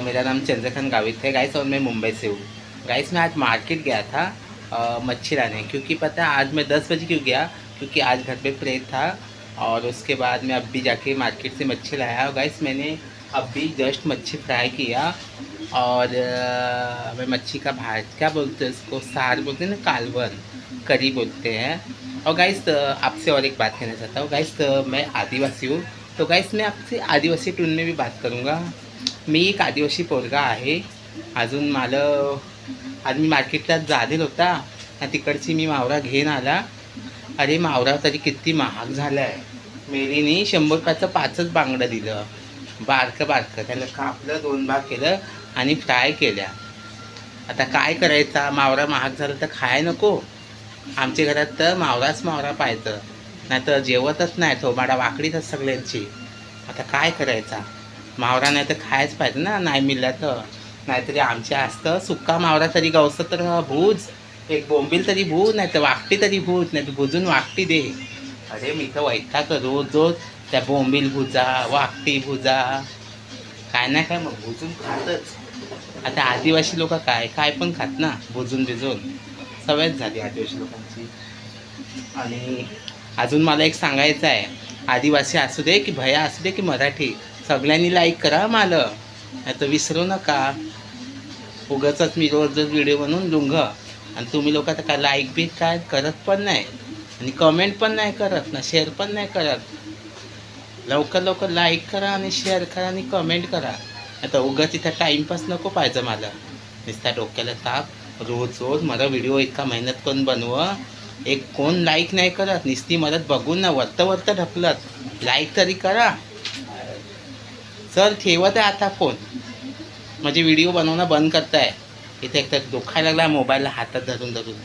मेरा नाम चंद्रकांत गावित है गाइस और मैं मुंबई से हूँ। गाइस मैं आज मार्केट गया था मच्छी लाने, क्योंकि पता है आज मैं 10 बजे क्यों गया, क्योंकि आज घर पे प्रेयर था। और उसके बाद मैं अभी जाके मार्केट से मच्छी लाया। और गाइस मैंने अभी जस्ट मच्छी फ्राई किया। और मैं मच्छी का भात क्या बोलते हैं उसको, सार बोलते हैं ना, कालवन करी बोलते हैं। और गाइस आपसे और एक बात कहना चाहता हूँ। गाइस मैं आदिवासी हूँ, तो गाइस मैं आपसे आदिवासी टून में भी बात करूँगा। मी एक आदिवासी पोरगा आहे। अजून मला आज मी मार्केटला जातील होता आणि तिकडची मी मावरा घेऊन आला। अरे मावरा तरी किती महाग झाला आहे। मेरीने 100 रुपयाचं 5च बांगडं दिलं, बारकं बारकं. त्याला कापलं, 2 भाग केलं आणि फ्राय केल्या. आता काय करायचा, मावरा महाग झाला तर खाय नको. आमच्या घरात तर मावराच मावरा पाहायचं, नाही तर जेवतच नाही. थोबाडा वाकडीतच सगळ्यांची. आता काय करायचा, मावरा नाही तर खायच पाहिजे ना, नाही मिळला तर. नाहीतरी आमच्या असतं सुक्का मावरा तरी गावचं तर भूज, एक बोंबील तरी भूज, नाही तर वाकटी तरी भूज, नाही तर भुजून वाकटी दे. अरे मी तर वैताग रोज रोज त्या बोंबील भुजा, वाकटी भुजा, काय नाही काय मग भुजून खातच. आता आदिवासी लोक काय काय पण खात ना, भुजून भिजून सवयच झाली आदिवासी लोकांची. आणि अजून मला एक सांगायचं आहे, आदिवासी असू दे की भया असू दे की मराठी, सगळ्यांनी लाईक करा मला, नाही तर विसरू नका. उगाचच मी रोज रोज व्हिडिओ बनवून लुंग, आणि तुम्ही लोक आता काय लाईक बी काय करत पण नाही, आणि कमेंट पण नाही करत ना, शेअर पण नाही करत. लवकर लवकर लाईक करा आणि शेअर करा आणि कमेंट करा. आता उगाच इथं टाईमपास नको पाहिजे मला. नुसता डोक्याला ताप. रोज रोज मला व्हिडिओ इतका मेहनत करून बनवं, एक कोण लाईक नाही करत. नुसती मदत बघून ना वरत ढकलत. लाईक तरी करा. सर ठेवत आहे आता फोन, म्हणजे व्हिडिओ बनवणं बंद करताय. इथे एक तर दुखायला लागला मोबाईलला हातात धरून धरून.